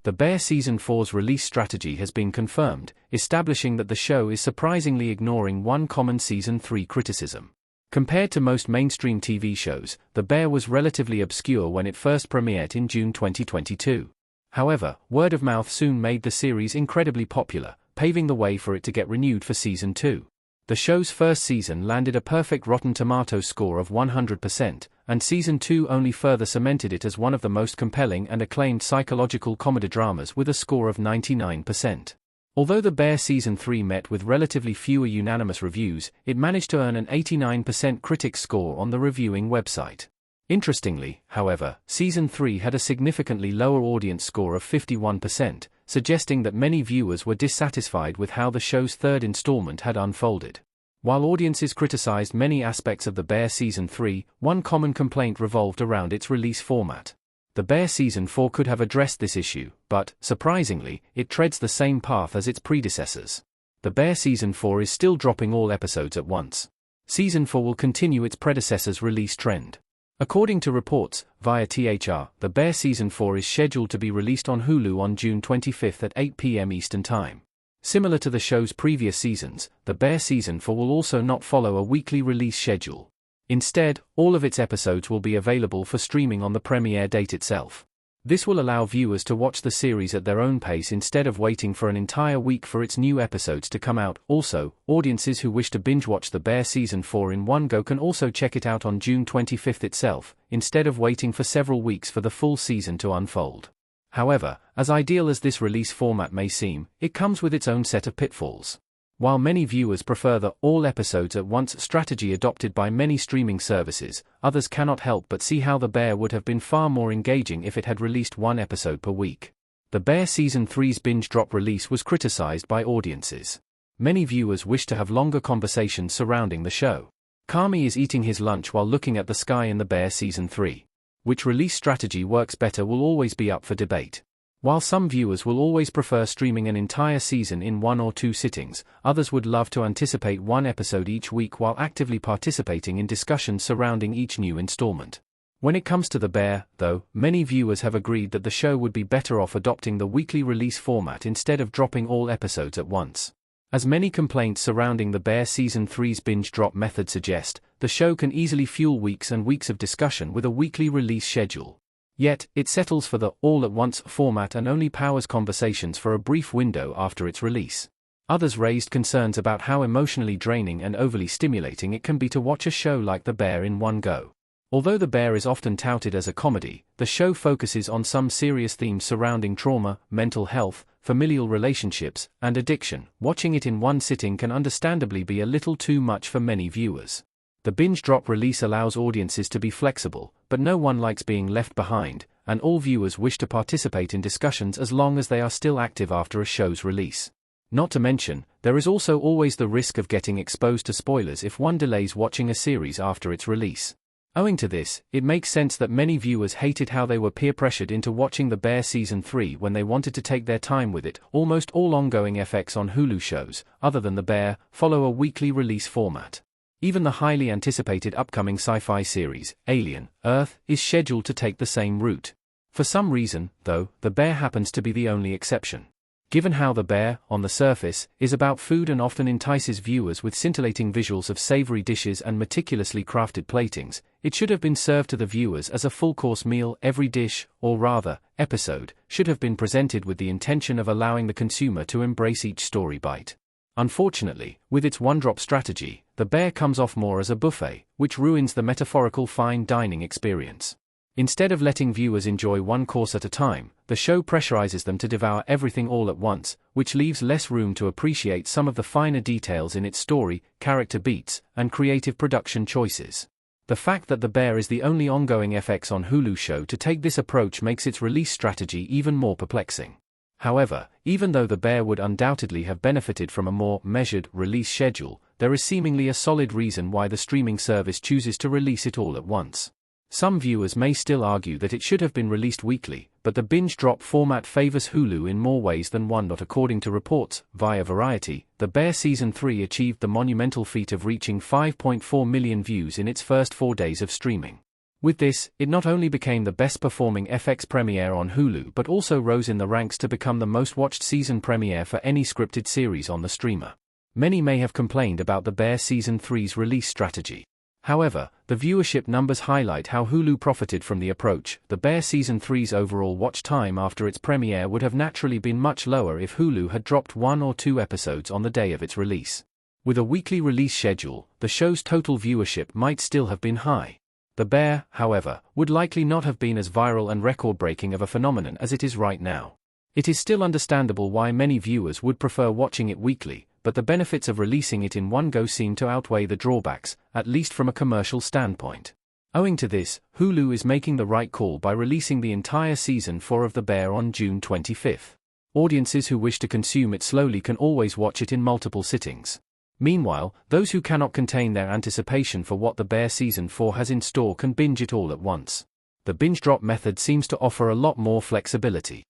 The Bear Season 4's release strategy has been confirmed, establishing that the show is surprisingly ignoring one common Season 3 criticism. Compared to most mainstream TV shows, The Bear was relatively obscure when it first premiered in June 2022. However, word of mouth soon made the series incredibly popular, paving the way for it to get renewed for Season 2. The show's first season landed a perfect Rotten Tomatoes score of 100%, and Season 2 only further cemented it as one of the most compelling and acclaimed psychological comedy dramas with a score of 99%. Although The Bear Season 3 met with relatively fewer unanimous reviews, it managed to earn an 89% critics score on the reviewing website. Interestingly, however, Season 3 had a significantly lower audience score of 51%, suggesting that many viewers were dissatisfied with how the show's third installment had unfolded. While audiences criticized many aspects of The Bear Season 3, one common complaint revolved around its release format. The Bear Season 4 could have addressed this issue, but, surprisingly, it treads the same path as its predecessors. The Bear Season 4 is still dropping all episodes at once. Season 4 will continue its predecessor's release trend. According to reports, via THR, The Bear Season 4 is scheduled to be released on Hulu on June 25 at 8 p.m. Eastern Time. Similar to the show's previous seasons, The Bear Season 4 will also not follow a weekly release schedule. Instead, all of its episodes will be available for streaming on the premiere date itself. This will allow viewers to watch the series at their own pace instead of waiting for an entire week for its new episodes to come out. Also, audiences who wish to binge-watch The Bear Season 4 in one go can also check it out on June 25 itself, instead of waiting for several weeks for the full season to unfold. However, as ideal as this release format may seem, it comes with its own set of pitfalls. While many viewers prefer the all-episodes-at-once strategy adopted by many streaming services, others cannot help but see how The Bear would have been far more engaging if it had released one episode per week. The Bear Season 3's binge-drop release was criticized by audiences. Many viewers wish to have longer conversations surrounding the show. Kami is eating his lunch while looking at the sky in The Bear Season 3. Which release strategy works better will always be up for debate. While some viewers will always prefer streaming an entire season in 1 or 2 sittings, others would love to anticipate one episode each week while actively participating in discussions surrounding each new installment. When it comes to The Bear, though, many viewers have agreed that the show would be better off adopting the weekly release format instead of dropping all episodes at once. As many complaints surrounding The Bear Season 3's binge drop method suggest, the show can easily fuel weeks and weeks of discussion with a weekly release schedule. Yet, it settles for the all-at-once format and only powers conversations for a brief window after its release. Others raised concerns about how emotionally draining and overly stimulating it can be to watch a show like The Bear in one go. Although The Bear is often touted as a comedy, the show focuses on some serious themes surrounding trauma, mental health, familial relationships, and addiction. Watching it in one sitting can understandably be a little too much for many viewers. The binge-drop release allows audiences to be flexible, but no one likes being left behind, and all viewers wish to participate in discussions as long as they are still active after a show's release. Not to mention, there is also always the risk of getting exposed to spoilers if one delays watching a series after its release. Owing to this, it makes sense that many viewers hated how they were peer-pressured into watching The Bear Season 3 when they wanted to take their time with it. Almost all ongoing FX on Hulu shows, other than The Bear, follow a weekly release format. Even the highly anticipated upcoming sci-fi series, Alien, Earth, is scheduled to take the same route. For some reason, though, The Bear happens to be the only exception. Given how The Bear, on the surface, is about food and often entices viewers with scintillating visuals of savory dishes and meticulously crafted platings, it should have been served to the viewers as a full-course meal. Every dish, or rather, episode, should have been presented with the intention of allowing the consumer to embrace each story bite. Unfortunately, with its one-drop strategy, The Bear comes off more as a buffet, which ruins the metaphorical fine dining experience. Instead of letting viewers enjoy one course at a time, the show pressurizes them to devour everything all at once, which leaves less room to appreciate some of the finer details in its story, character beats, and creative production choices. The fact that The Bear is the only ongoing FX on Hulu show to take this approach makes its release strategy even more perplexing. However, even though The Bear would undoubtedly have benefited from a more measured release schedule, there is seemingly a solid reason why the streaming service chooses to release it all at once. Some viewers may still argue that it should have been released weekly, but the binge-drop format favors Hulu in more ways than one. Not according to reports, via Variety, The Bear Season 3 achieved the monumental feat of reaching 5.4 million views in its first 4 days of streaming. With this, it not only became the best-performing FX premiere on Hulu but also rose in the ranks to become the most-watched season premiere for any scripted series on the streamer. Many may have complained about The Bear Season 3's release strategy. However, the viewership numbers highlight how Hulu profited from the approach. The Bear Season 3's overall watch time after its premiere would have naturally been much lower if Hulu had dropped 1 or 2 episodes on the day of its release. With a weekly release schedule, the show's total viewership might still have been high. The Bear, however, would likely not have been as viral and record-breaking of a phenomenon as it is right now. It is still understandable why many viewers would prefer watching it weekly, but the benefits of releasing it in one go seem to outweigh the drawbacks, at least from a commercial standpoint. Owing to this, Hulu is making the right call by releasing the entire season 4 of The Bear on June 25. Audiences who wish to consume it slowly can always watch it in multiple sittings. Meanwhile, those who cannot contain their anticipation for what The Bear Season 4 has in store can binge it all at once. The binge drop method seems to offer a lot more flexibility.